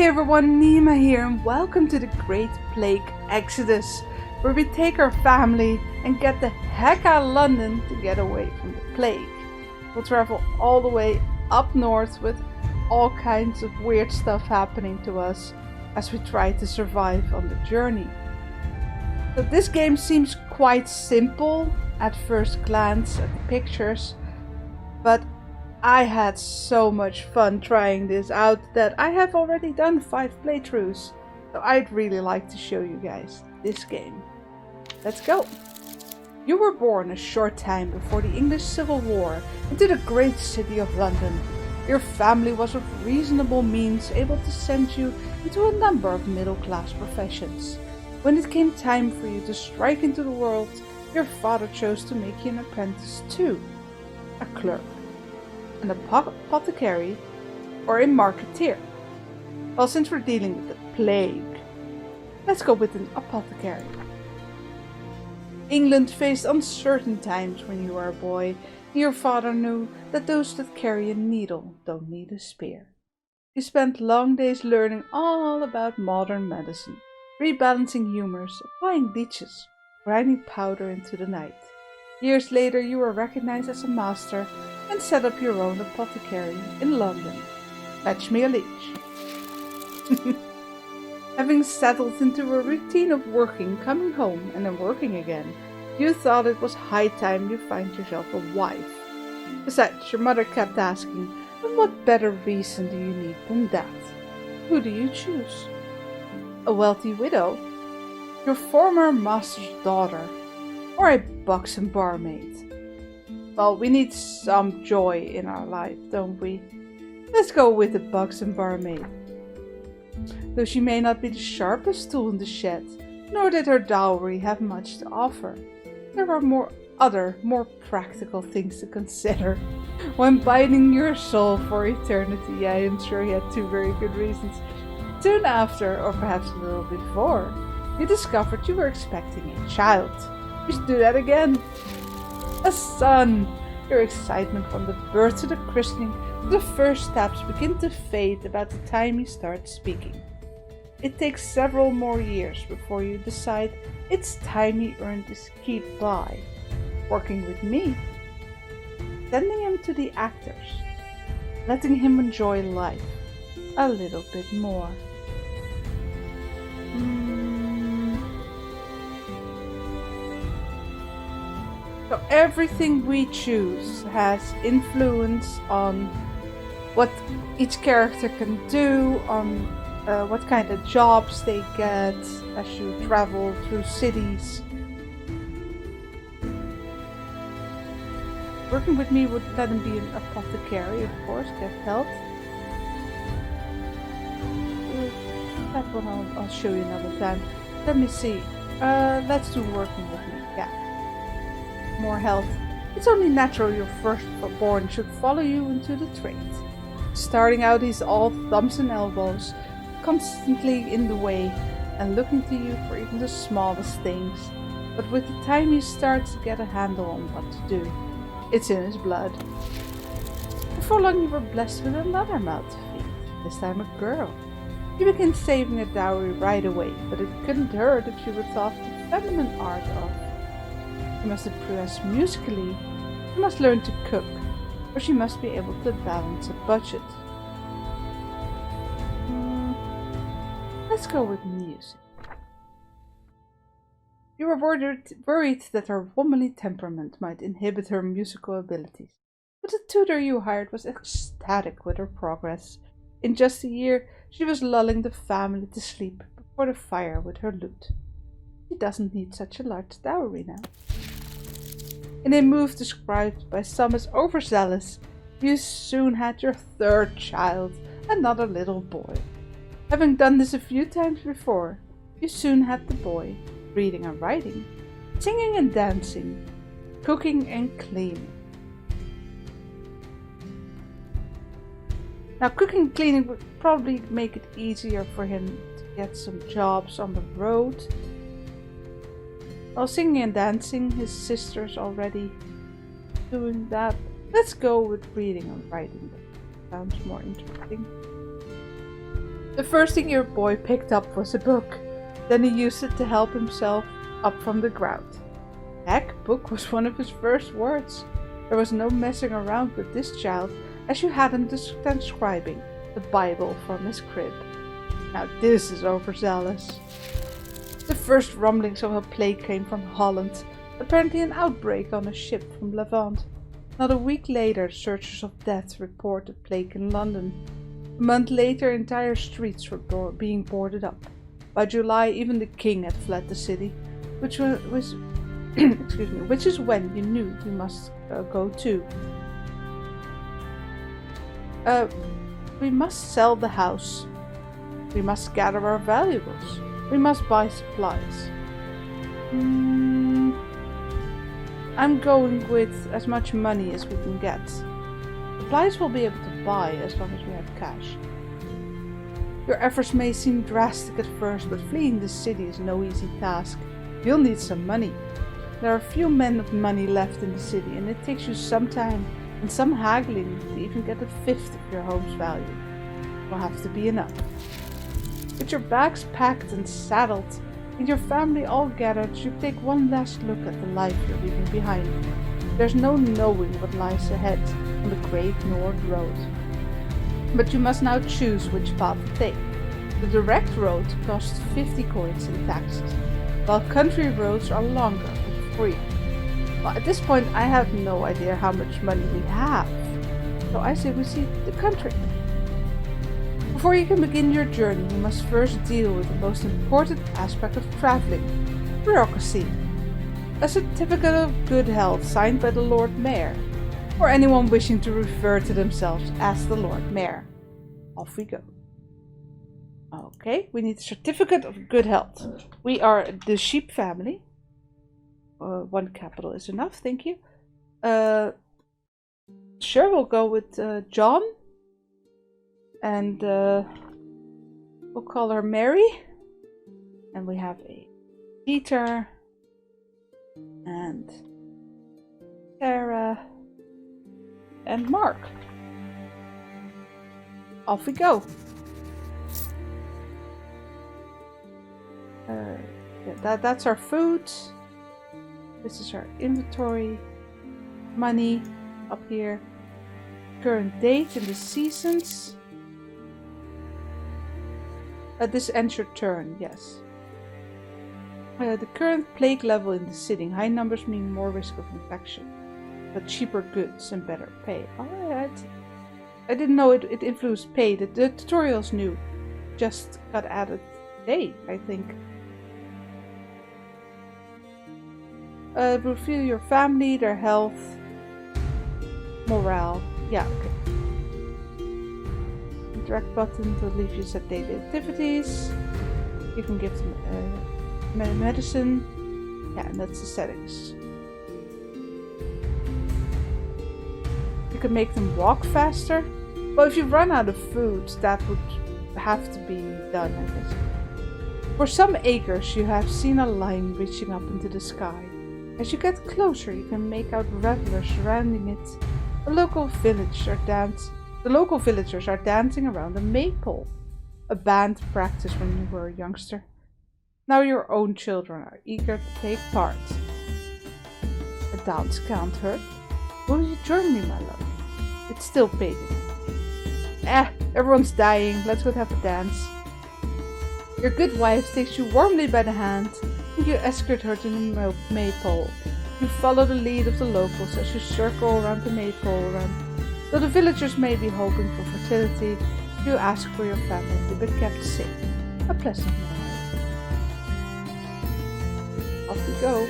Hey everyone, Nima here and welcome to the Great Plague Exodus, where we take our family and get the heck out of London to get away from the plague. We'll travel all the way up north with all kinds of weird stuff happening to us as we try to survive on the journey. So this game seems quite simple at first glance at the pictures, but I had so much fun trying this out that I have already done 5 playthroughs, so I'd really like to show you guys this game. Let's go! You were born a short time before the English Civil War into the great city of London. Your family was of reasonable means able to send you into a number of middle-class professions. When it came time for you to strike into the world, your father chose to make you an apprentice too, a clerk, an apothecary, or a marketeer. Well, since we're dealing with the plague, let's go with an apothecary. England faced uncertain times when you were a boy. Your father knew that those that carry a needle don't need a spear. You spent long days learning all about modern medicine, rebalancing humors, applying leeches, grinding powder into the night. Years later, you were recognized as a master and set up your own apothecary in London. Fetch me a leech. Having settled into a routine of working, coming home, and then working again, you thought it was high time you find yourself a wife. Besides, your mother kept asking, and what better reason do you need than that? Who do you choose? A wealthy widow? Your former master's daughter? Or a buxom barmaid? Well, we need some joy in our life, don't we? Let's go with the buxom barmaid. Though she may not be the sharpest tool in the shed, nor did her dowry have much to offer, there are other, more practical things to consider. When binding your soul for eternity, I am sure he had 2 very good reasons. Soon after, or perhaps a little before, you discovered you were expecting a child. We should do that again. A son! Your excitement from the birth to the christening to the first steps begin to fade about the time you start speaking. It takes several more years before you decide it's time he earned his keep by working with me. Sending him to the actors. Letting him enjoy life a little bit more. So everything we choose has influence on what each character can do, on what kind of jobs they get as you travel through cities. Working with me would let him be an apothecary, of course, get health. That one I'll show you another time. Let me see. Let's do working with me. Yeah. More health. It's only natural your firstborn should follow you into the trade. Starting out, he's all thumbs and elbows, constantly in the way and looking to you for even the smallest things. But with the time he starts to get a handle on what to do, it's in his blood. Before long you were blessed with another mouth to feed, this time a girl. You began saving a dowry right away, but it couldn't hurt if you were taught the feminine art of she must impress musically, she must learn to cook, or she must be able to balance a budget. Let's go with music. You were worried that her womanly temperament might inhibit her musical abilities, but the tutor you hired was ecstatic with her progress. In just a year, she was lulling the family to sleep before the fire with her lute. She doesn't need such a large dowry now. In a move described by some as overzealous, you soon had your 3rd child, another little boy. Having done this a few times before, you soon had the boy reading and writing, singing and dancing, cooking and cleaning. Now, cooking and cleaning would probably make it easier for him to get some jobs on the road. While singing and dancing, his sister's already doing that. Let's go with reading and writing. Sounds more interesting. The first thing your boy picked up was a book. Then he used it to help himself up from the ground. Heck, book was one of his first words. There was no messing around with this child, as you had him transcribing the Bible from his crib. Now this is overzealous. The first rumblings of a plague came from Holland, apparently an outbreak on a ship from Levant. Not a week later, searchers of death reported plague in London. A month later, entire streets were being boarded up. By July, even the king had fled the city, which was which is when you knew you must go too. We must sell the house. We must gather our valuables. We must buy supplies. I'm going with as much money as we can get. Supplies we'll be able to buy as long as we have cash. Your efforts may seem drastic at first, but fleeing the city is no easy task. You'll need some money. There are few men of money left in the city, and it takes you some time and some haggling to even get a fifth of your home's value. It will have to be enough. With your bags packed and saddled, and your family all gathered, you take one last look at the life you're leaving behind. There's no knowing what lies ahead on the Great North Road. But you must now choose which path to take. The direct road costs 50 coins in taxes, while country roads are longer and free. Well, at this point I have no idea how much money we have, so I say we see the country. Before you can begin your journey, you must first deal with the most important aspect of traveling: bureaucracy. A certificate of good health signed by the Lord Mayor, or anyone wishing to refer to themselves as the Lord Mayor. Off we go. Okay, we need a certificate of good health. We are the sheep family. One capital is enough, thank you. Sure, we'll go with John. And we'll call her Mary. And we have a Peter. And Sarah. And Mark. Off we go. Yeah, that's our food. This is our inventory. Money up here. Current date and the seasons. This ends your turn, yes. The current plague level in the city. High numbers mean more risk of infection, but cheaper goods and better pay. Alright. I didn't know it influenced pay. The tutorial's new. Just got added today, I think. Reveal your family, their health, morale. Yeah, okay. Direct button to leave you set daily activities. You can give them medicine. Yeah, and that's the settings. You can make them walk faster. Well, if you run out of food, that would have to be done, I guess. For some acres, you have seen a line reaching up into the sky. As you get closer, you can make out revelers surrounding it. The local villagers are dancing around a maypole. A band practiced when you were a youngster. Now your own children are eager to take part. A dance can't hurt. Will you join me, my love? It's still pagan. Everyone's dying. Let's go have a dance. Your good wife takes you warmly by the hand, and you escort her to the maypole. You follow the lead of the locals as you circle around the maypole. Though the villagers may be hoping for fertility, you ask for your family to be kept safe. A pleasant night. Off we go.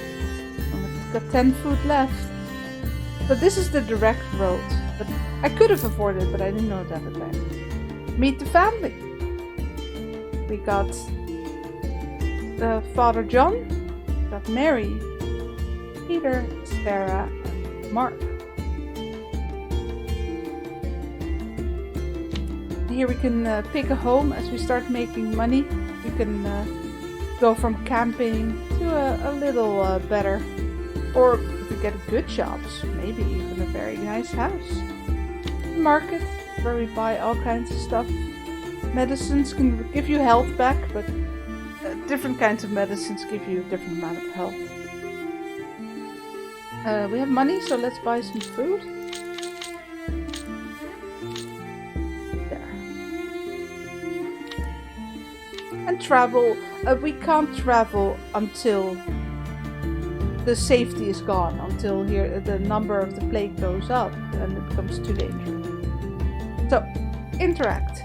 We've got 10 food left. So this is the direct road. But I could have afforded it, but I didn't know that at the time. Meet the family. We got Father John, we got Mary, Peter, Sarah, and Mark. Here we can pick a home as we start making money. We can go from camping to a little better, or if we get good jobs, maybe even a very nice house. Market, where we buy all kinds of stuff. Medicines can give you health back, but different kinds of medicines give you a different amount of health. We have money, so let's buy some food. There. And travel. We can't travel until the safety is gone, until here the number of the plague goes up and it becomes too dangerous. So, interact.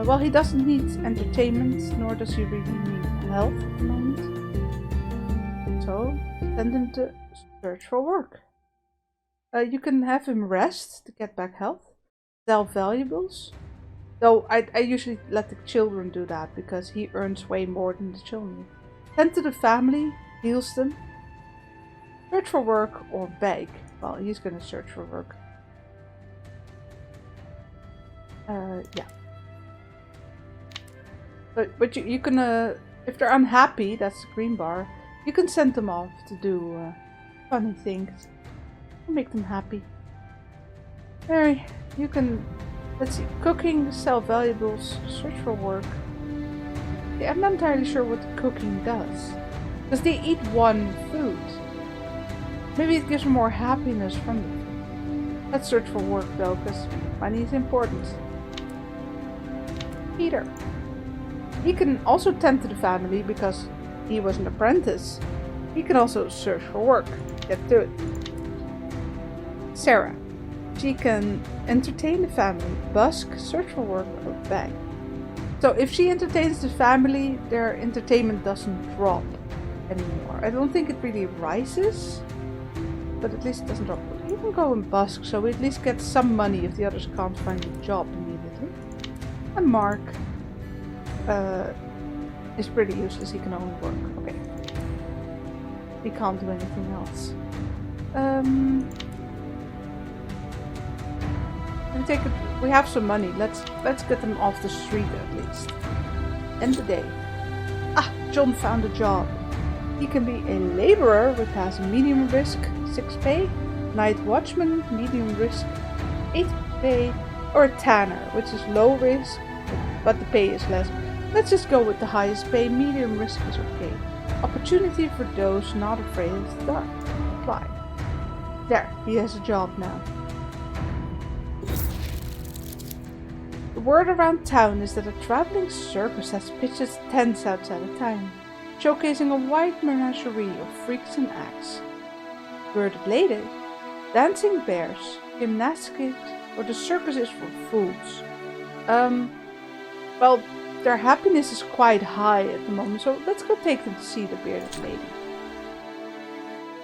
Well, he doesn't need entertainment, nor does he really need health at the moment. So, send him to search for work. You can have him rest to get back health. Sell valuables. Though I usually let the children do that because he earns way more than the children. Tend to the family, heals them. Search for work or beg. Well, he's gonna search for work. Yeah. But you can, if they're unhappy, that's the green bar, you can send them off to do funny things. Make them happy. Mary, you can, let's see, cooking, sell valuables, search for work. Yeah, I'm not entirely sure what the cooking does. Because they eat one food. Maybe it gives them more happiness from it. Let's search for work though, because money is important. Peter. He can also tend to the family because he was an apprentice. He can also search for work. Get to it. Sarah. She can entertain the family, busk, search for work, or beg. So if she entertains the family, their entertainment doesn't drop anymore. I don't think it really rises, but at least it doesn't drop. You can go and busk, so we at least get some money if the others can't find a job immediately. And Mark is pretty useless. He can only work. Okay. He can't do anything else. We have some money. Let's get them off the street at least. End the day. Ah, John found a job. He can be a laborer, which has medium risk, 6 pay, night watchman, medium risk, 8 pay, or a tanner, which is low risk, but the pay is less. Let's just go with the highest pay. Medium risk is okay. Opportunity for those not afraid of the dark. Apply. There, he has a job now. The word around town is that a traveling circus has pitched its tents outside of town, showcasing a wide menagerie of freaks and acts. Bearded lady, dancing bears, gymnastics, or the circus is for fools. Well, their happiness is quite high at the moment, so let's go take them to see the bearded lady.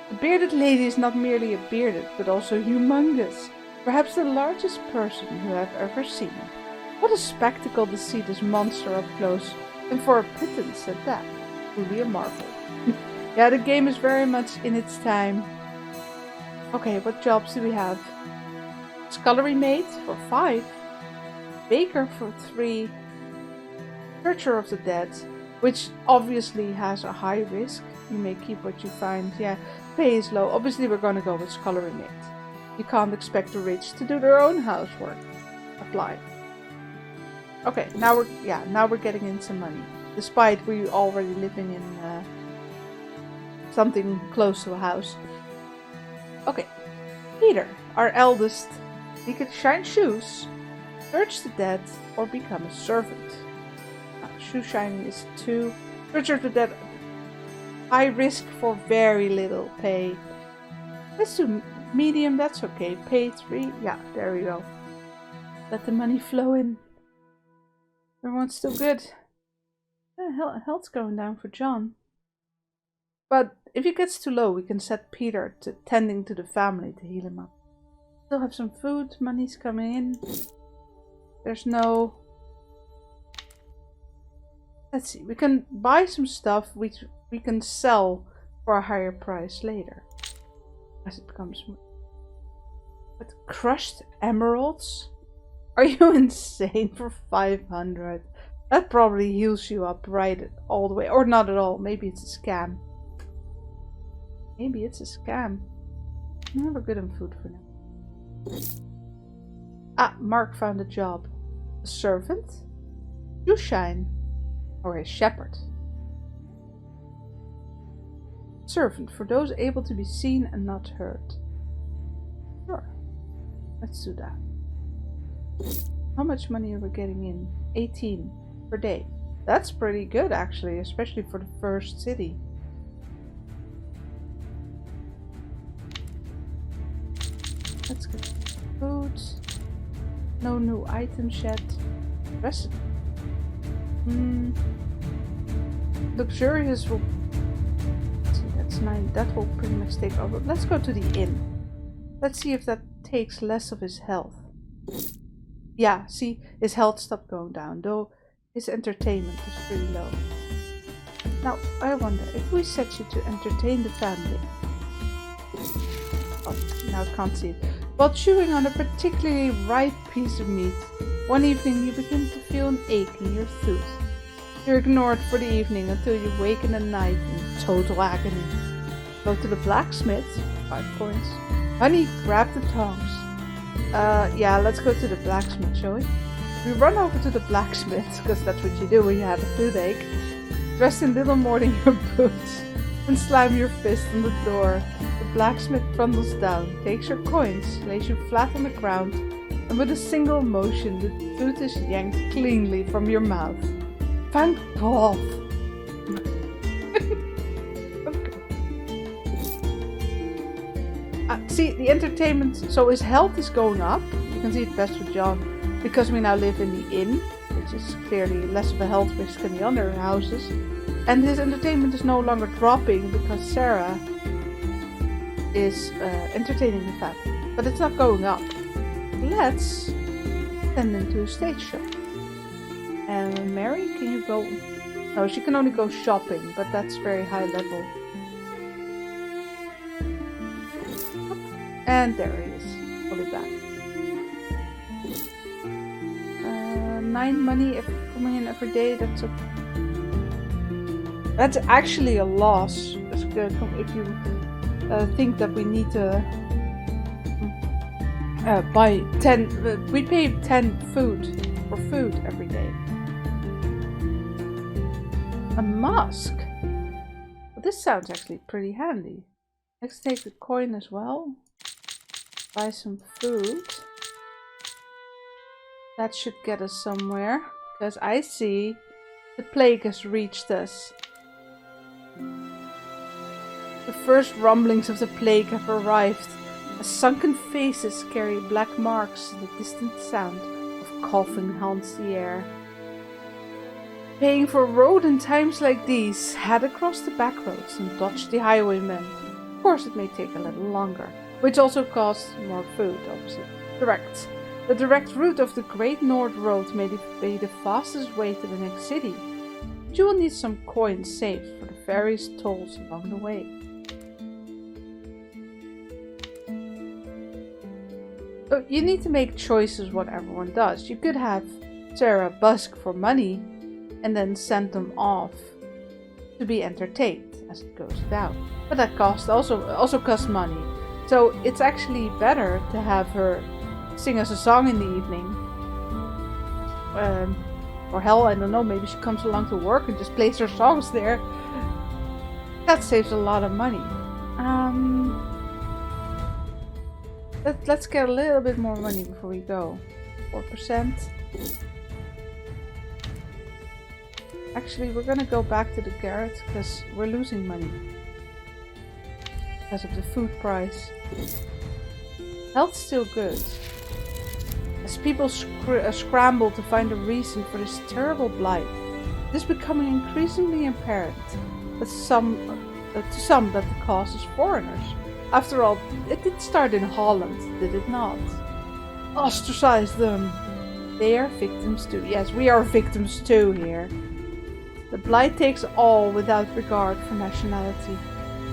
The bearded lady is not merely a bearded, but also humongous, perhaps the largest person who I've ever seen. What a spectacle to see this monster up close, and for a pittance at that. Truly a marvel. Yeah, the game is very much in its time. Okay, what jobs do we have? Scullery maid for 5. Baker for 3. Searcher of the dead, which obviously has a high risk. You may keep what you find. Yeah, pay is low. Obviously we're going to go with scullery maid. You can't expect the rich to do their own housework. Apply. Okay, now we're getting in some money. Despite we already living in something close to a house. Okay, Peter, our eldest, he could shine shoes, search the dead, or become a servant. Shoe shining is 2. Search of the dead, high risk for very little pay. Let's do medium, that's okay. Pay 3, yeah, there we go. Let the money flow in. Everyone's still good. Health's going down for John. But if he gets too low, we can set Peter to tending to the family to heal him up. Still have some food, money's coming in. There's no... Let's see, we can buy some stuff which we can sell for a higher price later. As it becomes more... But crushed emeralds? Are you insane for 500? That probably heals you up right all the way. Or not at all. Maybe it's a scam. Maybe it's a scam. No, we're good on food for now. Ah, Mark found a job. A servant? Shoeshine. Or a shepherd. Servant, for those able to be seen and not heard. Sure. Let's do that. How much money are we getting in? 18 per day. That's pretty good actually, especially for the first city. Let's get food. No new items yet. Recipe. Luxurious will... See, that's 9. That will pretty much take over. Let's go to the inn. Let's see if that takes less of his health. Yeah, see, his health stopped going down, though his entertainment is pretty low. Now, I wonder if we set you to entertain the family. Oh, now I can't see it. While chewing on a particularly ripe piece of meat, one evening you begin to feel an ache in your tooth. You're ignored for the evening until you wake in the night in total agony. Go to the blacksmith, 5 coins. Honey, grab the tongs. Yeah, let's go to the blacksmith, shall we? We run over to the blacksmith, because that's what you do when you have a toothache. Dressed in little more than your boots, and slam your fist on the door. The blacksmith trundles down, takes your coins, lays you flat on the ground, and with a single motion the tooth is yanked cleanly from your mouth. Thank God! See, the entertainment, so his health is going up. You can see it best with John, because we now live in the inn, which is clearly less of a health risk than the other houses. And his entertainment is no longer dropping because Sarah is entertaining the family. But it's not going up. Let's send him to a stage show. And Mary, can you go? No, she can only go shopping, but that's very high level. And there he is, fully back. 9 money if coming in every day. That's actually a loss. If you think that we need to buy 10, we pay 10 for food every day. A mask. Well, this sounds actually pretty handy. Let's take the coin as well. Buy some food. That should get us somewhere. Because I see the plague has reached us. The first rumblings of the plague have arrived. As sunken faces carry black marks, the distant sound of coughing haunts the air. Paying for road in times like these, head across the back roads and dodge the highwaymen. Of course it may take a little longer, which also costs more food, obviously. The direct route of the Great North Road may be the fastest way to the next city, but you will need some coins saved for the various tolls along the way. So you need to make choices what everyone does. You could have Sarah busk for money and then send them off to be entertained as it goes down. But that cost also costs money. So it's actually better to have her sing us a song in the evening. Or hell, I don't know, maybe she comes along to work and just plays her songs there. That saves a lot of money. Let's get a little bit more money before we go. 4%. Actually, we're gonna go back to the garret because we're losing money. Because of the food price. Health's still good. As people scramble to find a reason for this terrible blight, it is becoming increasingly apparent that to some that the cause is foreigners. After all, it did start in Holland, did it not? Ostracize them! They are victims too. Yes, we are victims too here. The blight takes all without regard for nationality.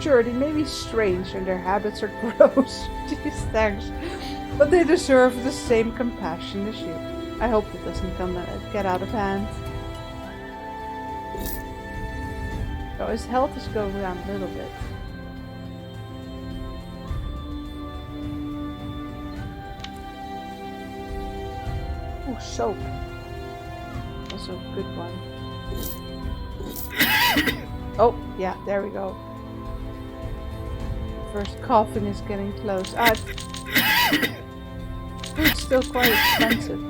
Sure, they may be strange and their habits are gross. Jeez, thanks. But they deserve the same compassion as you. I hope it doesn't get out of hand. So his health is going down a little bit. Oh, soap. also a good one. Oh, yeah, there we go. First coughing is getting close. Food's still quite expensive.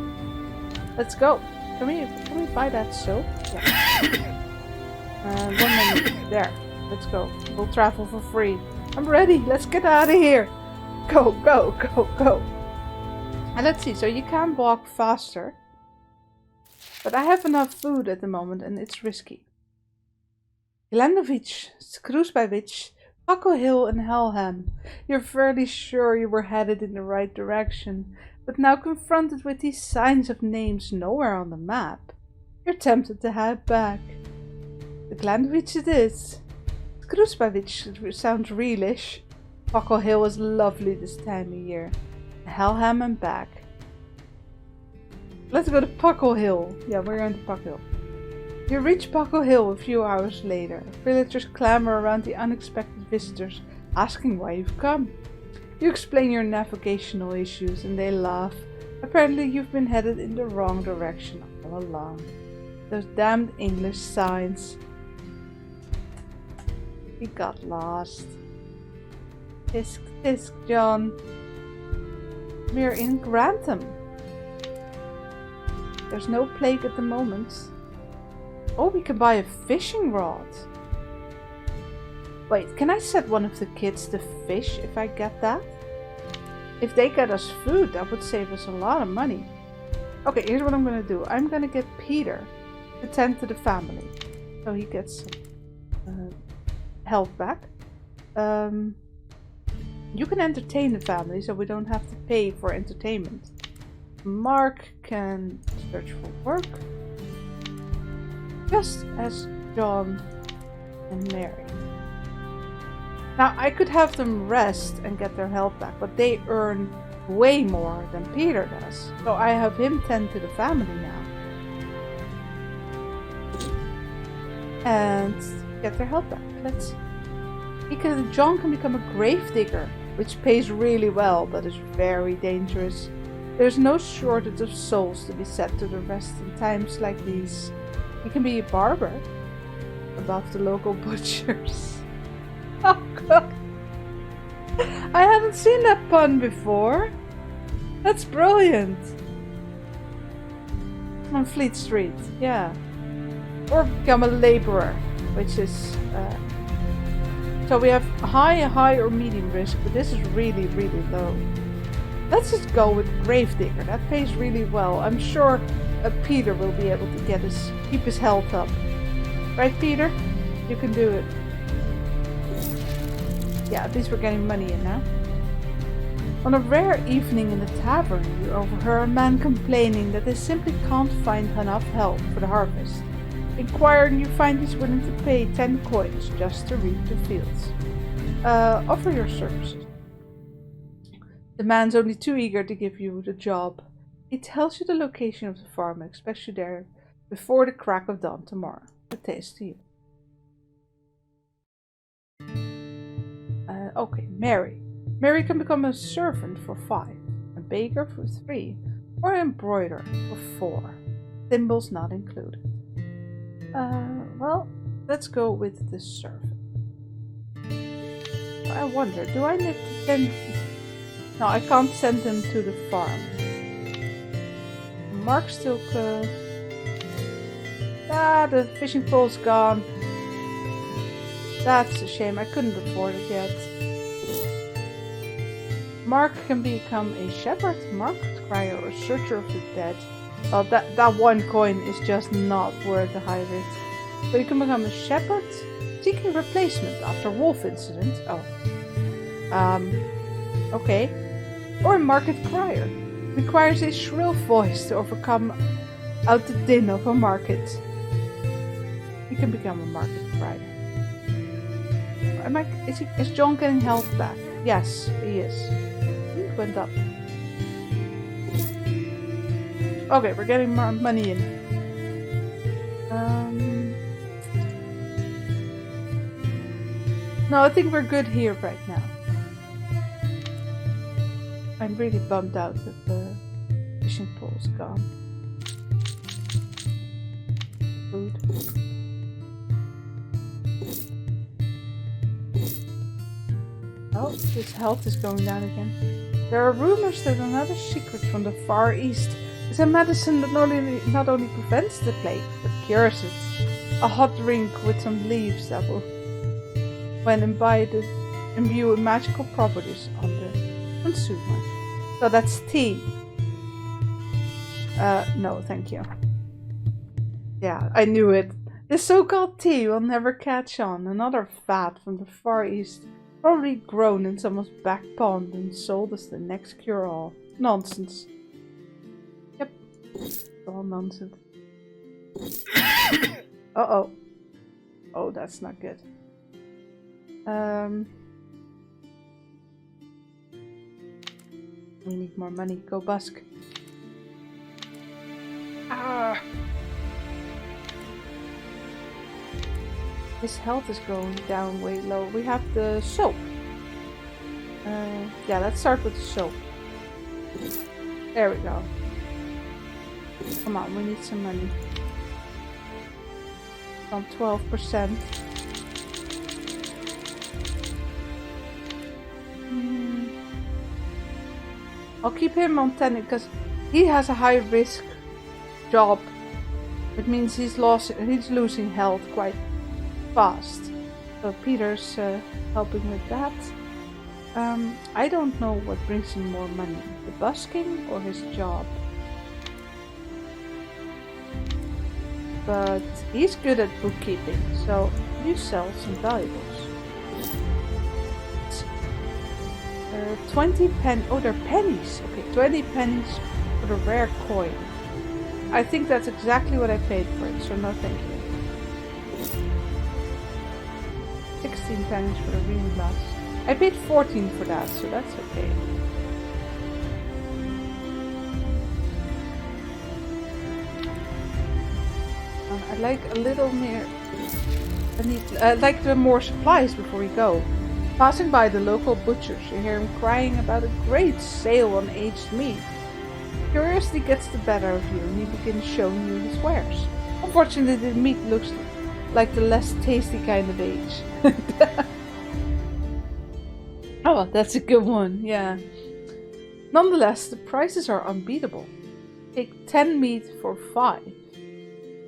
Let's go. Can we buy that soap? Yeah. 1 minute. There. Let's go. We'll travel for free. I'm ready. Let's get out of here. Go, go, go, go. And let's see. So you can walk faster. But I have enough food at the moment and it's risky. Glendovic, Skroesbywitch, Paco Hill and Helham. You're fairly sure you were headed in the right direction, but now confronted with these signs of names nowhere on the map, you're tempted to head back. The Glendovic it is. Skroesbywitch sounds realish. Paco Hill is lovely this time of year. Helham and back. Let's go to Paco Hill. Yeah, we're going to Paco Hill. You reach Paco Hill a few hours later. Villagers clamor around the unexpected visitors, asking why you've come. You explain your navigational issues and they laugh. Apparently you've been headed in the wrong direction all along. Those damned English signs. We got lost. Tisk tisk, John. We're in Grantham. There's no plague at the moment. Oh, we can buy a fishing rod. Wait, can I set one of the kids to fish if I get that? If they get us food, that would save us a lot of money. Okay, here's what I'm going to do. I'm going to get Peter to tend to the family. So he gets some health back. You can entertain the family so we don't have to pay for entertainment. Mark can search for work. Just as John and Mary. Now I could have them rest and get their health back, but they earn way more than Peter does. So I have him tend to the family now. And get their health back. Let's see. John can become a gravedigger, which pays really well, but is very dangerous. There's no shortage of souls to be set to the rest in times like these. He can be a barber above the local butchers. Oh god. I haven't seen that pun before. That's brilliant. On Fleet Street, yeah. Or become a laborer, which is... so we have high or medium risk, but this is really, really low. Let's just go with gravedigger. That pays really well. I'm sure Peter will be able to keep his health up. Right, Peter? You can do it. Yeah, at least we're getting money in now. On a rare evening in the tavern, you overhear a man complaining that they simply can't find enough help for the harvest. Inquiring, you find he's willing to pay 10 coins just to reap the fields. Offer your services. The man's only too eager to give you the job. He tells you the location of the farm and expects you there before the crack of dawn tomorrow. A taste to you. Okay, Mary. Mary can become a servant for 5, a baker for 3, or an embroiderer for 4. Thimbles not included. Well, let's go with the servant. I wonder, do I need to send... No, I can't send them to the farm. Mark still could... Ah, the fishing pole's gone. That's a shame, I couldn't afford it yet. Mark can become a shepherd, market crier, or searcher of the dead. Well, that 1 coin is just not worth the high risk. So you can become a shepherd, seeking replacement after wolf incident. Oh. Okay. Or a market crier. Requires a shrill voice to overcome out the din of a market. You can become a market crier. Is John getting health back? Yes, he is. He went up. Okay, we're getting more money in. No, I think we're good here right now. I'm really bummed out that the fishing pole's gone. Food. Oh, his health is going down again. There are rumors that another secret from the Far East is a medicine that not only prevents the plague, but cures it. A hot drink with some leaves that will, when imbibed, imbue magical properties on the consumer. So that's tea. No, thank you. Yeah, I knew it. This so-called tea will never catch on. Another fad from the Far East. Probably grown in someone's back pond and sold as the next cure-all. Nonsense. Yep. It's all nonsense. Uh-oh. Oh, that's not good. We need more money. Go busk. Ah! His health is going down way low. We have the soap. Yeah, let's start with the soap. There we go. Come on, we need some money. On 12%. I'll keep him on 10 because he has a high risk job. It means he's losing health quite fast. So Peter's helping with that. I don't know what brings him more money, the busking or his job. But he's good at bookkeeping, so you sell some valuables. 20 pennies. Oh, they're pennies. Okay, 20 pennies for the rare coin. I think that's exactly what I paid for it, so no thank you. 16 pennies for the reading glass. I paid 14 for that, so that's okay. I'd like a little more. I'd like more supplies before we go. Passing by the local butchers, you hear him crying about a great sale on aged meat. Curiosity gets the better of you, and he begins showing you his wares. Unfortunately, the meat looks like the less tasty kind of age. Oh, that's a good one, yeah. Nonetheless, the prices are unbeatable. Take 10 meat for 5.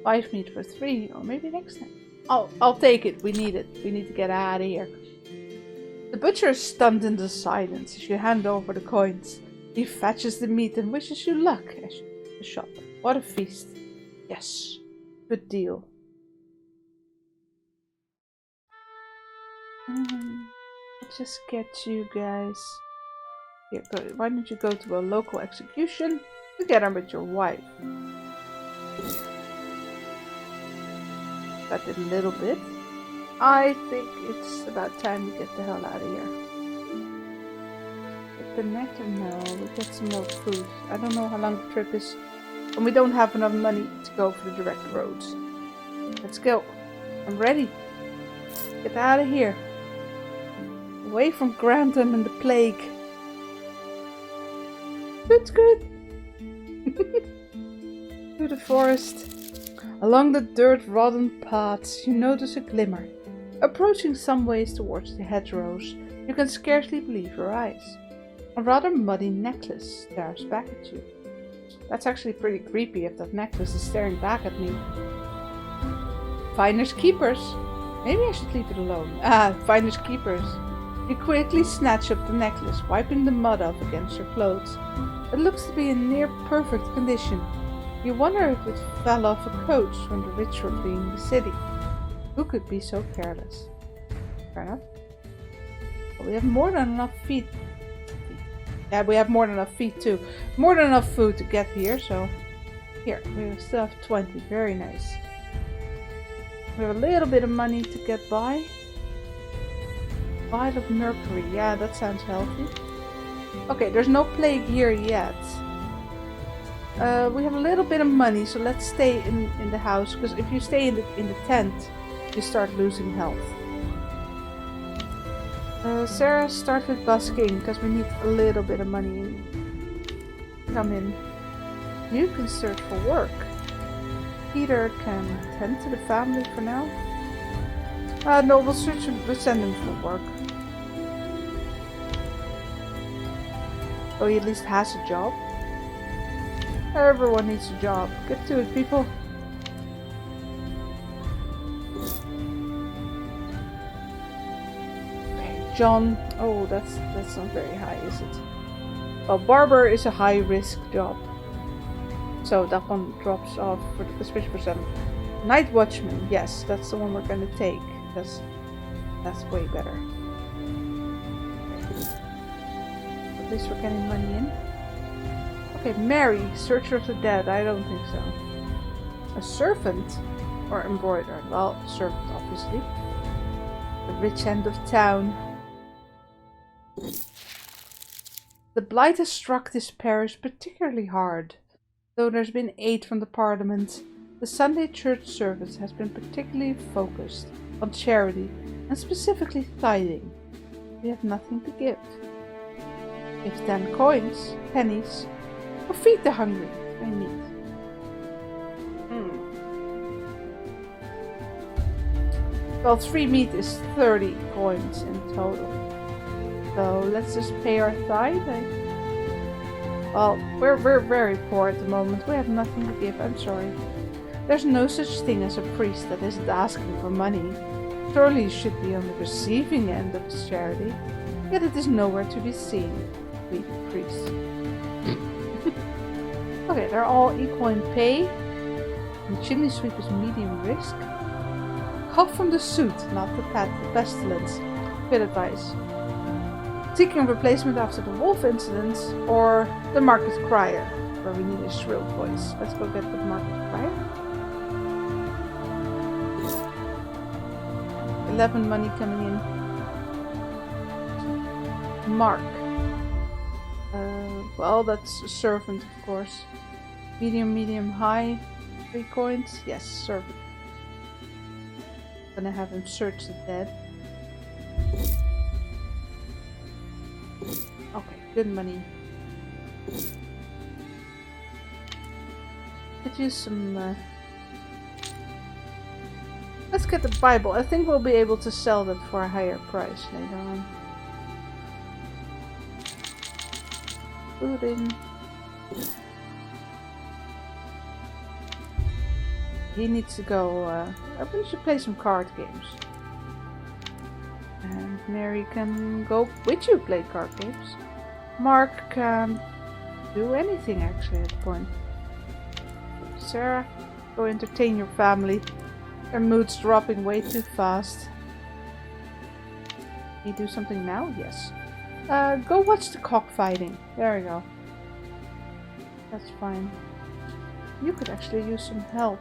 5 meat for 3, or maybe next time. I'll take it. We need it. We need to get out of here. The butcher is stunned into silence as you hand over the coins. He fetches the meat and wishes you luck as you leave the shop. What a feast. Yes, good deal. I'll just get you guys. Here, why don't you go to a local execution together with your wife? Got it a little bit. I think it's about time we get the hell out of here. Get the nectar? No, we get some more food. I don't know how long the trip is. And we don't have enough money to go for the direct roads. Let's go. I'm ready. Get out of here. Away from Grantham and the plague. Good, good. Through the forest. Along the dirt-rodden paths, you notice a glimmer. Approaching some ways towards the hedgerows, you can scarcely believe your eyes. A rather muddy necklace stares back at you. That's actually pretty creepy if that necklace is staring back at me. Finders keepers. Maybe I should leave it alone. Finders keepers. You quickly snatch up the necklace, wiping the mud off against your clothes. It looks to be in near perfect condition. You wonder if it fell off a coach when the rich were fleeing the city. Who could be so careless? Fair enough. Well, we have more than enough feet. Yeah, we have more than enough feet too. More than enough food to get here, so... Here, we still have 20. Very nice. We have a little bit of money to get by. Vial of mercury. Yeah, that sounds healthy. Okay, there's no plague here yet. We have a little bit of money, so let's stay in the house. Because if you stay in the tent, you start losing health. Sarah, start with busking, because we need a little bit of money. Come in. You can search for work. Peter can tend to the family for now. No, we'll send him for work. Oh, he at least has a job. Everyone needs a job. Get to it, people. Okay, John. Oh, that's not very high, is it? Well, barber is a high-risk job. So that one drops off, especially for 7. Night watchman, yes, that's the one we're going to take. That's way better. At least we're getting money in. Okay, Mary, searcher of the dead. I don't think so. A servant or embroider? Well, servant, obviously. The rich end of town. The blight has struck this parish particularly hard. Though there's been aid from the Parliament, the Sunday church service has been particularly focused on charity and specifically tithing. We have nothing to give. Give 10 coins, pennies, or feed the hungry they need. Well, 3 meat is 30 coins in total. So let's just pay our tithe. Well, we're very poor at the moment. We have nothing to give, I'm sorry. There's no such thing as a priest that isn't asking for money. Surely you should be on the receiving end of his charity. Yet it is nowhere to be seen. We the priests. Okay, they're all equal in pay. And chimney sweep is medium risk. Cough from the suit, not the pestilence. Good advice. Seeking replacement after the wolf incident, or the market crier, where we need a shrill voice. Let's go get the market crier. 11 money coming in. Mark. Well, that's a servant, of course. Medium, high. 3 coins. Yes, servant. Gonna have him search the dead. Okay, good money. Could use some. Let's get the Bible. I think we'll be able to sell that for a higher price later on. Food in. He needs to go. I think we should play some card games. And Mary can go with you play card games. Mark can do anything actually at the point. Sarah, go entertain your family. Their mood's dropping way too fast. Can you do something now? Yes. Go watch the cockfighting. There we go. That's fine. You could actually use some health.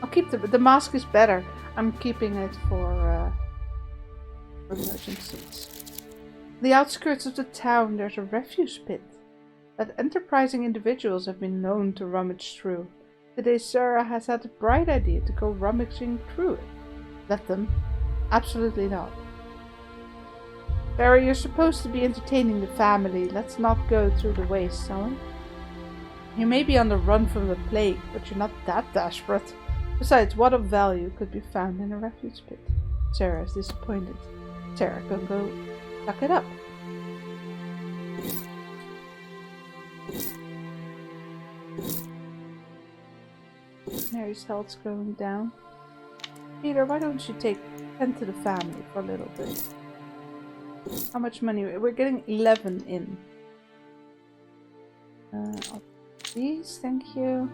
I'll keep the mask is better. I'm keeping it for emergencies. The outskirts of the town, there's a refuse pit that enterprising individuals have been known to rummage through. Today Sarah has had a bright idea to go rummaging through it. Let them? Absolutely not. Barry, you're supposed to be entertaining the family. Let's not go through the waste, son. You may be on the run from the plague, but you're not that desperate. Besides, what of value could be found in a refuse pit? Sarah is disappointed. Sarah can go suck it up. Mary's health's going down. Peter, why don't you take 10 to the family for a little bit? How much money? We're getting 11 in. Please, thank you.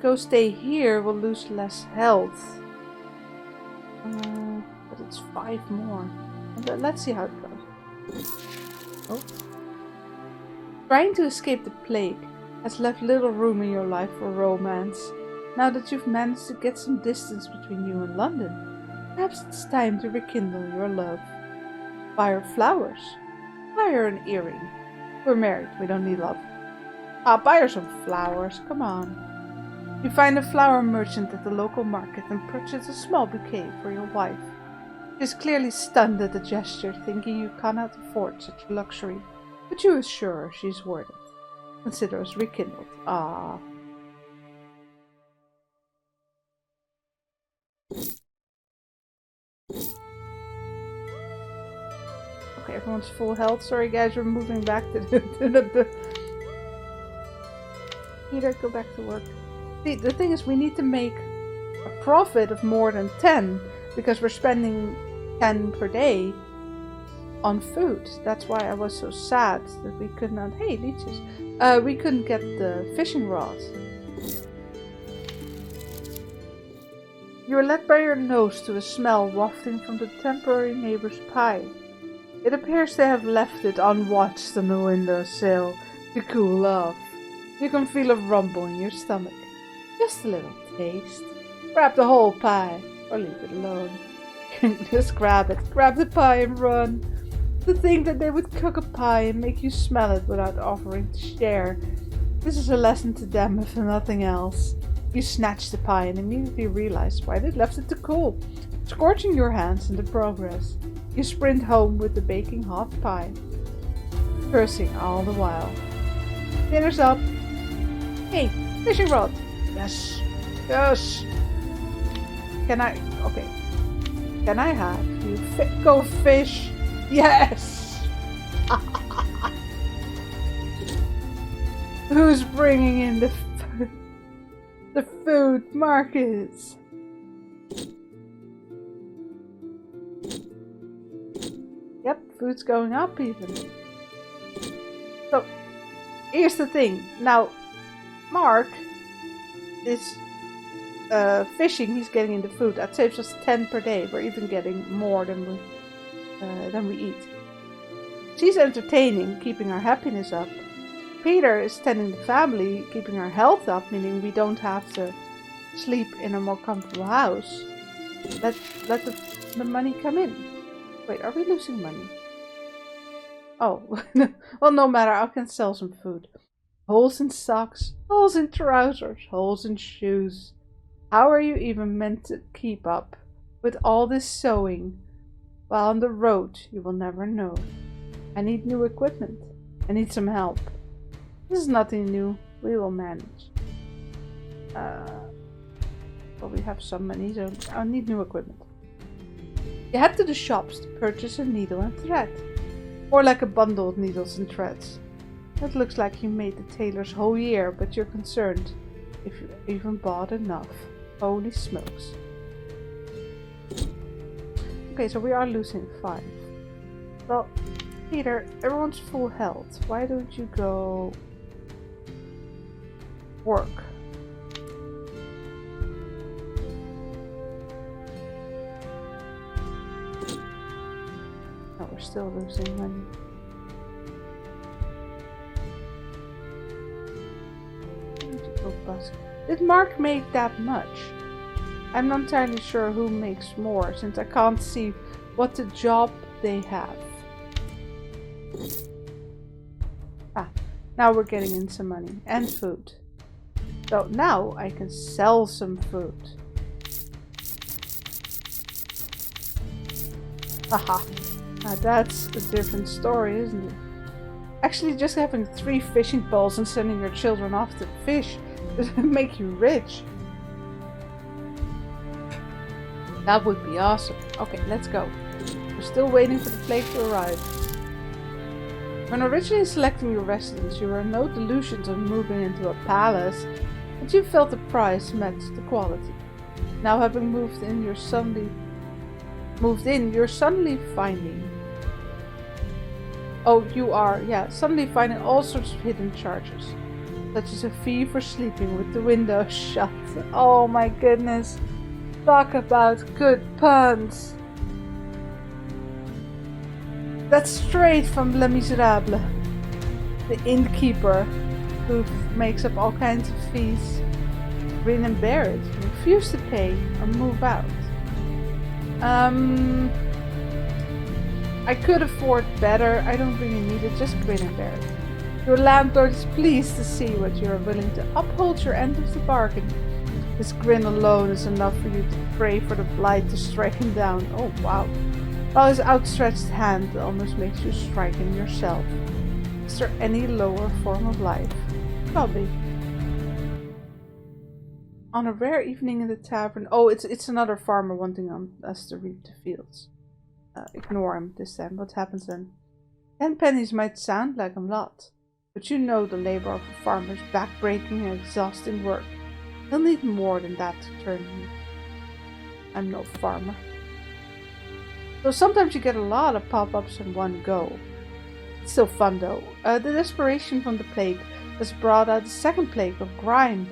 Go stay here, we'll lose less health. But it's 5 more. Let's see how it goes. Oh. Trying to escape the plague has left little room in your life for romance. Now that you've managed to get some distance between you and London, perhaps it's time to rekindle your love. Buy her flowers. Buy her an earring. We're married, we don't need love. Buy her some flowers, come on. You find a flower merchant at the local market and purchase a small bouquet for your wife. She's clearly stunned at the gesture, thinking you cannot afford such a luxury, but you assure her she's worth it. Consider us rekindled. Ah. Okay, everyone's full health. Sorry guys, we're moving back to the Peter, go back to work. See, the thing is we need to make a profit of more than 10 because we're spending 10 per day on food. That's why I was so sad that we could not. Hey, leeches. We couldn't get the fishing rod. You are led by your nose to a smell wafting from the temporary neighbor's pie. It appears they have left it unwatched on the windowsill to cool off. You can feel a rumble in your stomach. Just a little taste. Grab the whole pie, or leave it alone. Just grab it. Grab the pie and run. To think that they would cook a pie and make you smell it without offering to share. This is a lesson to them, if nothing else. You snatch the pie and immediately realize why they'd left it to cool, scorching your hands in the progress. You sprint home with the baking hot pie, cursing all the while. Dinner's up. Hey, fishing rod. Yes. Yes. Can I? Okay. Can I have you go fish? Yes. Who's bringing in the food markets? Yep, food's going up even. So, here's the thing. Now, Mark is fishing. He's getting into food. That saves us 10 per day. We're even getting more than we eat. She's entertaining, keeping our happiness up. Peter is tending the family, keeping our health up, meaning we don't have to sleep in a more comfortable house. Let the money come in. Wait, are we losing money? Oh, well, no matter. I can sell some food. Holes in socks, holes in trousers, holes in shoes. How are you even meant to keep up with all this sewing? While on the road, you will never know. I need new equipment. I need some help. This is nothing new. We will manage. Well, we have some money, so I need new equipment. You head to the shops to purchase a needle and thread. Or like a bundle of needles and threads. It looks like you made the tailor's whole year, but you're concerned if you even bought enough. Holy smokes. Okay, so we are losing 5. Well, Peter, everyone's full health. Why don't you go work? No, we're still losing money. Did Mark make that much? I'm not entirely sure who makes more, since I can't see what the job they have. Ah, now we're getting in some money and food. So now I can sell some food. Haha, now that's a different story, isn't it? Actually, just having 3 fishing poles and sending your children off to fish doesn't make you rich. That would be awesome. Okay, let's go. We're still waiting for the plate to arrive. When originally selecting your residence, you were in no delusions of moving into a palace, but you felt the price matched the quality. Now, having moved in, you're suddenly finding. Oh, you are, yeah, suddenly finding all sorts of hidden charges, such as a fee for sleeping with the windows shut. Oh my goodness. Talk about good puns. That's straight from Les Miserables. The innkeeper who makes up all kinds of fees. Grin and bear it. Refuse to pay or move out. I could afford better. I don't really need it. Just grin and bear it. Your landlord is pleased to see what you are willing to uphold your end of the bargain. His grin alone is enough for you to pray for the blight to strike him down. Oh, wow. while his outstretched hand almost makes you strike him yourself. Is there any lower form of life? Probably. On a rare evening in the tavern... Oh, it's another farmer wanting us to reap the fields. Ignore him this time. What happens then? 10 pennies might sound like a lot, but you know the labor of a farmer is back-breaking and exhausting work. He'll need more than that to turn him. I'm no farmer. So sometimes you get a lot of pop-ups in one go. It's still fun though. The desperation from the plague has brought out the second plague of grime.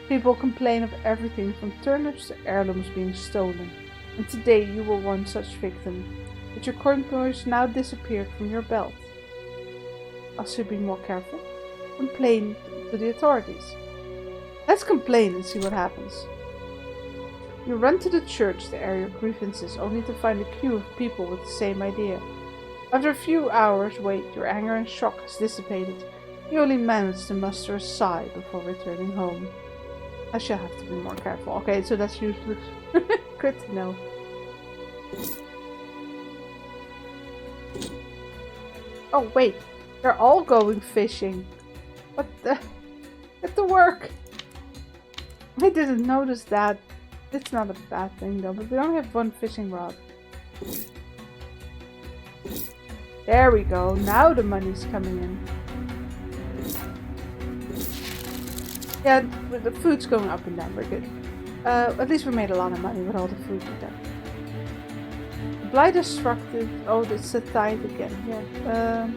People complain of everything from turnips to heirlooms being stolen. And today you were one such victim. But your coin purse now disappeared from your belt. I should be more careful. Complain to the authorities. Let's complain and see what happens. You run to the church to air your grievances, only to find a queue of people with the same idea. After a few hours' wait, your anger and shock has dissipated. You only manage to muster a sigh before returning home. I shall have to be more careful. Okay, so that's useless. Good to know. Oh wait, they're all going fishing. What the? Get to work! I didn't notice that. It's not a bad thing though, but we only have one fishing rod. There we go, now the money's coming in. Yeah, the food's going up and down, we're good. At least we made a lot of money with all the food we got. Blight destructive. Oh, it's the tithe again. Yeah.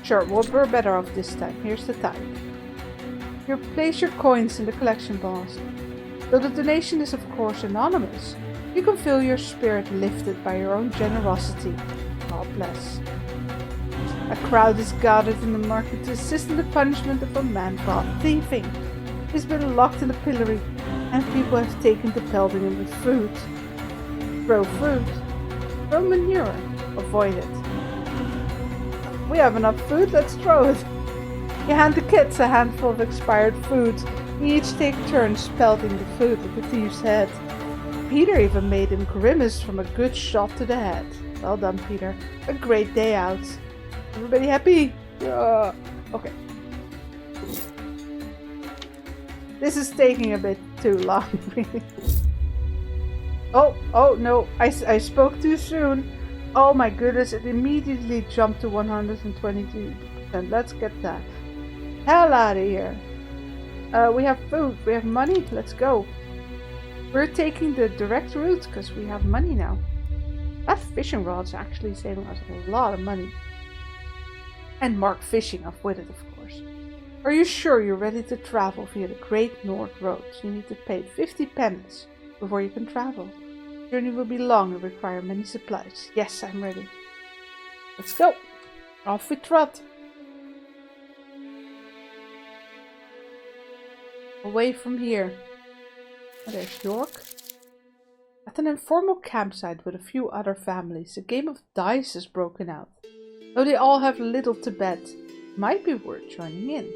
Sure, well, we're better off this time. Here's the tithe. You place your coins in the collection basket. Though the donation is of course anonymous, you can feel your spirit lifted by your own generosity. God bless. A crowd is gathered in the market to assist in the punishment of a man caught thieving. He's been locked in the pillory, and people have taken to pelting him with fruit. Throw fruit. Throw manure. Avoid it. We have enough food, let's throw it. You hand the kids a handful of expired food. We each take turns pelting the food at the thief's head. Peter even made him grimace from a good shot to the head. Well done, Peter. A great day out. Everybody happy? Yeah. Okay. This is taking a bit too long, really. Oh no, I spoke too soon. Oh my goodness, it immediately jumped to 122%. Let's get that. Hell out of here. We have food, we have money, let's go. We're taking the direct route because we have money now. That fishing rod's actually saving us a lot of money. And Mark fishing up with it, of course. Are you sure you're ready to travel via the Great North Road? You need to pay 50 pennies before you can travel. The journey will be long and require many supplies. Yes, I'm ready. Let's go. Off we trot. Away from here. Oh, there's York. At an informal campsite with a few other families, a game of dice is broken out. Though they all have little to bet, it might be worth joining in.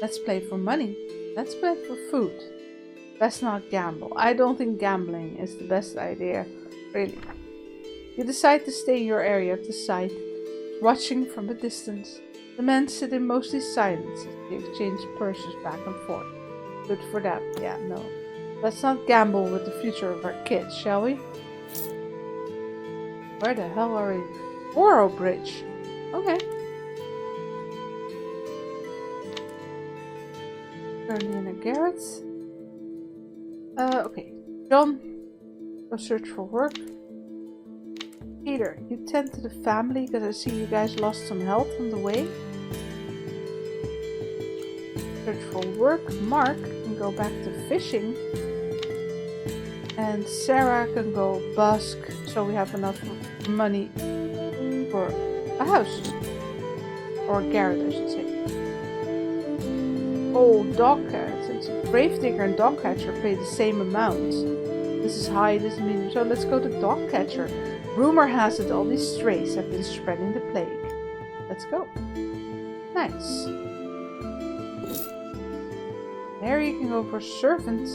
Let's play for money. Let's play for food. Let's not gamble. I don't think gambling is the best idea, really. You decide to stay in your area of the site, watching from a distance. The men sit in mostly silence as they exchange purses back and forth. Good for them. Yeah, no. Let's not gamble with the future of our kids, shall we? Where the hell are we? Borough Bridge. Okay. Bernie and Garrett. Okay. John, go search for work. Peter, you tend to the family because I see you guys lost some health on the way. Search for work. Mark can go back to fishing. And Sarah can go busk, so we have enough money for a house. Or Garrett, I should say. Oh, dog catcher. Gravedigger and dog catcher pay the same amount. This is high, this is medium. So let's go to dog catcher. Rumor has it all these strays have been spreading the plague. Let's go. Nice. There you can go for servant,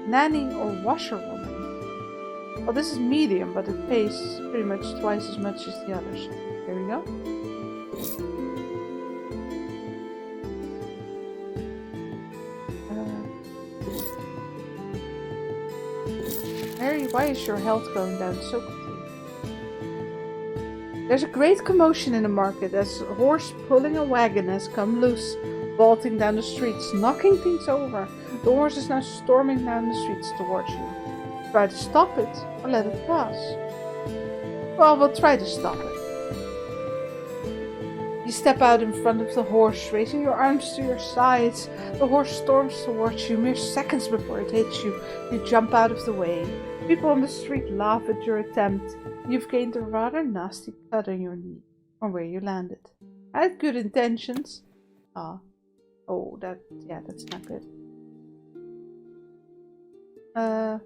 nanny, or washerwoman. Well, this is medium, but it pays pretty much twice as much as the others. There we go. Mary, why is your health going down so quickly? There's a great commotion in the market as a horse pulling a wagon has come loose, vaulting down the streets, knocking things over. The horse is now storming down the streets towards you. Try to stop it or let it pass. Well, we'll try to stop it. You step out in front of the horse, raising your arms to your sides. The horse storms towards you mere seconds before it hits you. You jump out of the way. People on the street laugh at your attempt. You've gained a rather nasty cut on your knee from where you landed. I had good intentions. Oh, that's not good. Oh.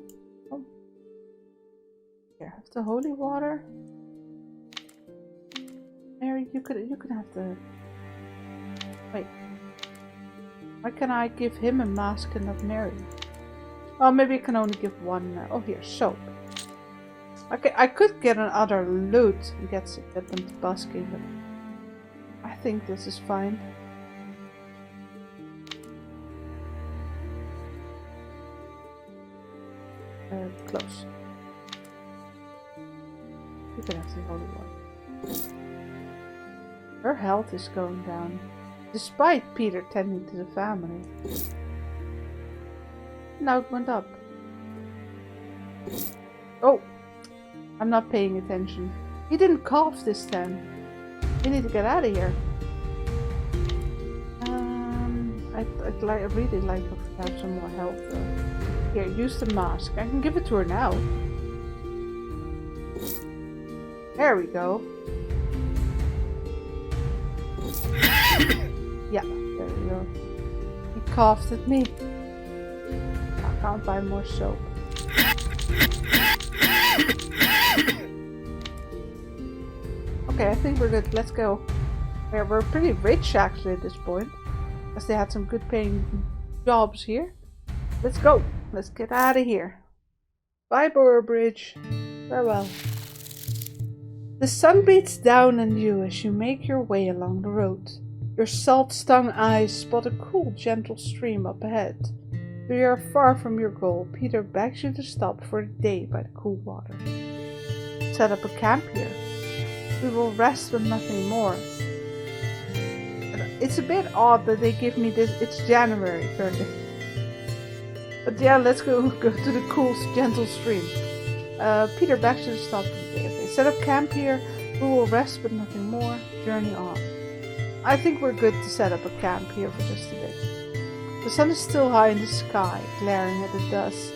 Here, have the holy water. Mary, you could have the. Wait. Why can I give him a mask and not Mary? Oh, maybe I can only give one. Oh, here, soap. Okay, I could get another loot and get them to busking, but I think this is fine. Close. You can have the holy water. Her health is going down, despite Peter tending to the family. Now it went up. Oh, I'm not paying attention. He didn't cough this time. We need to get out of here. I'd really like to have some more health though. Here, use the mask. I can give it to her now. There we go. Yeah, there we go. He coughed at me. I can't buy more soap. Okay, I think we're good. Let's go. Yeah, we're pretty rich actually at this point, because they had some good paying jobs here. Let's go. Let's get out of here. Bye, Bridge. Farewell. The sun beats down on you as you make your way along the road. Your salt-stung eyes spot a cool, gentle stream up ahead. Though you are far from your goal, Peter begs you to stop for the day by the cool water. Set up a camp here. We will rest with nothing more. It's a bit odd that they give me this. It's January currently. But yeah, let's go to the cool, gentle stream. Peter begs you to stop for the day. Okay, set up camp here. We will rest but nothing more. Journey on. I think we're good to set up a camp here for just a bit. The sun is still high in the sky, glaring at the dust.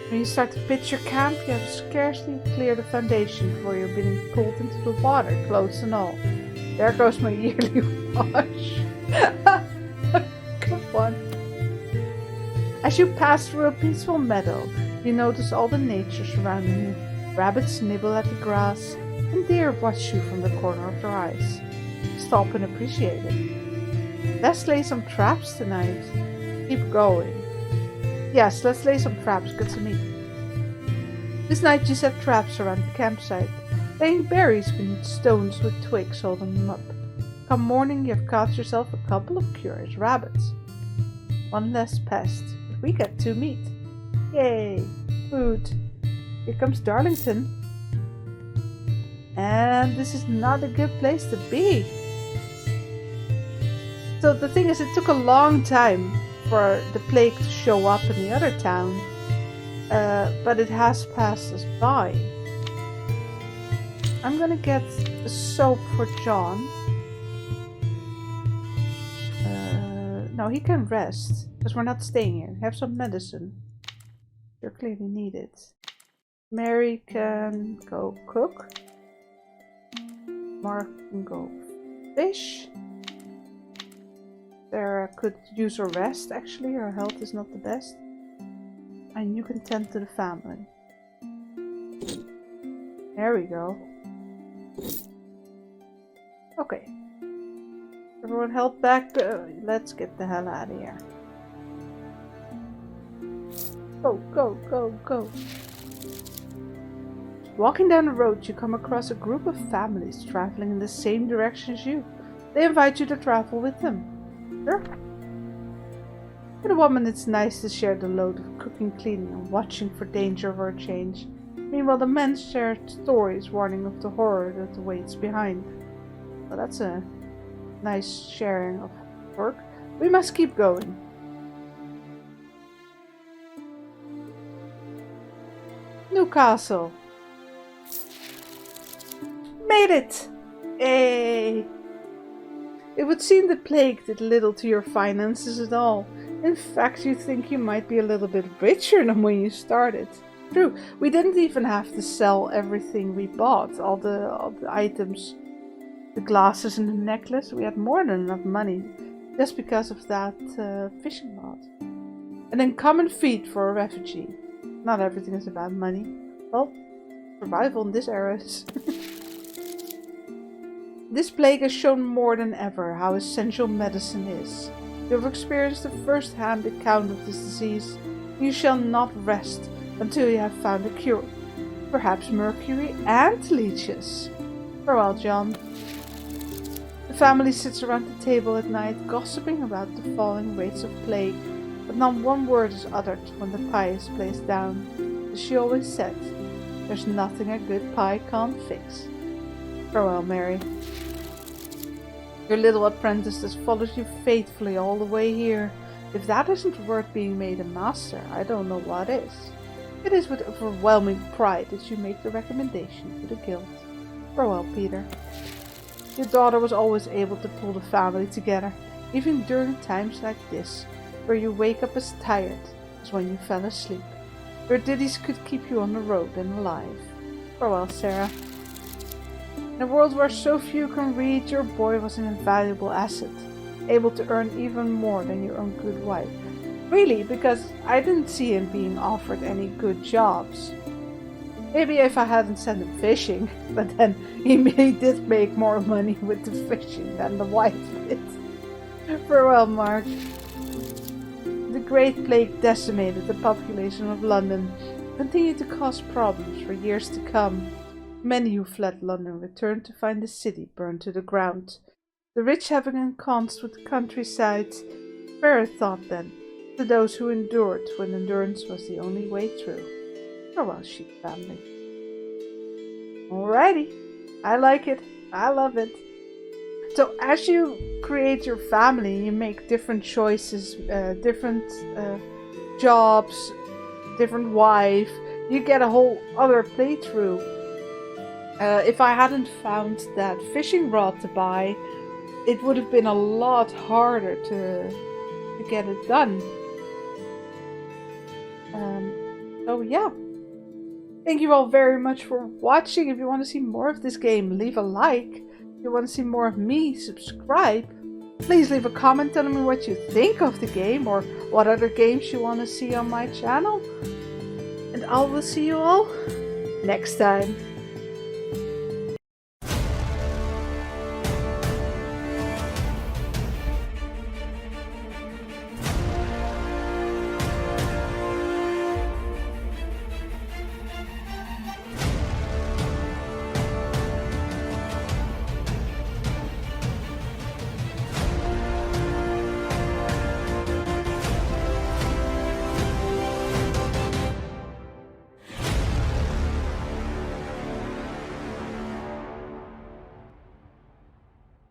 When you start to pitch your camp, you have scarcely cleared the foundation before you're being pulled into the water, clothes and all. There goes my yearly wash. Come on. As you pass through a peaceful meadow, you notice all the nature surrounding you. Rabbits nibble at the grass, and deer watch you from the corner of their eyes. Stop and appreciate it. Let's lay some traps tonight. Keep going. Yes, let's lay some traps, get some meat. This night you set traps around the campsite, laying berries beneath stones with twigs holding them up. Come morning you have caught yourself a couple of curious rabbits. One less pest, but we get 2 meat. Yay! Food. Here comes Darlington. And this is not a good place to be. So the thing is, it took a long time for the plague to show up in the other town, but it has passed us by. I'm gonna get a soap for John. No, he can rest, because we're not staying here. Have some medicine. You're clearly needed. Mary can go cook. Mark can go fish. Sarah could use her rest, actually. Her health is not the best. And you can tend to the family. There we go. Okay. Everyone held back. Let's get the hell out of here. Go, go, go, go. Walking down the road, you come across a group of families traveling in the same direction as you. They invite you to travel with them. Sure. For the woman, it's nice to share the load of cooking, cleaning, and watching for danger or a change. Meanwhile, the men share stories warning of the horror that awaits behind. Well, that's a nice sharing of work. We must keep going. Newcastle. Made it! Hey! It would seem the plague did little to your finances at all. In fact, you think you might be a little bit richer than when you started. True, we didn't even have to sell everything we bought, all the items, the glasses and the necklace. We had more than enough money just because of that fishing rod. And then common feed for a refugee. Not everything is about money. Well, survival in this era is... This plague has shown more than ever how essential medicine is. You have experienced a first-hand account of this disease. You shall not rest until you have found a cure. Perhaps mercury and leeches. Farewell, John. The family sits around the table at night, gossiping about the falling rates of plague, but not one word is uttered when the pie is placed down. As she always said, there's nothing a good pie can't fix. Farewell, Mary. Your little apprentice has followed you faithfully all the way here. If that isn't worth being made a master, I don't know what is. It is with overwhelming pride that you make the recommendation to the guild. Farewell, Peter. Your daughter was always able to pull the family together, even during times like this, where you wake up as tired as when you fell asleep. Your ditties could keep you on the road and alive. Farewell, Sarah. In a world where so few can read, your boy was an invaluable asset, able to earn even more than your own good wife. Really, because I didn't see him being offered any good jobs. Maybe if I hadn't sent him fishing, but then he did make more money with the fishing than the wife did. Farewell, Marge. The Great Plague decimated the population of London, and continued to cause problems for years to come. Many who fled London returned to find the city burned to the ground. The rich having encompassed with the countryside. Fair thought then, to those who endured when endurance was the only way through. Farewell, sheep family. Alrighty, I like it. I love it. So as you create your family, you make different choices, different jobs, different wife. You get a whole other playthrough. If I hadn't found that fishing rod to buy, it would have been a lot harder to get it done. So yeah. Thank you all very much for watching. If you want to see more of this game, leave a like. If you want to see more of me, subscribe. Please leave a comment telling me what you think of the game or what other games you want to see on my channel. And I will see you all next time.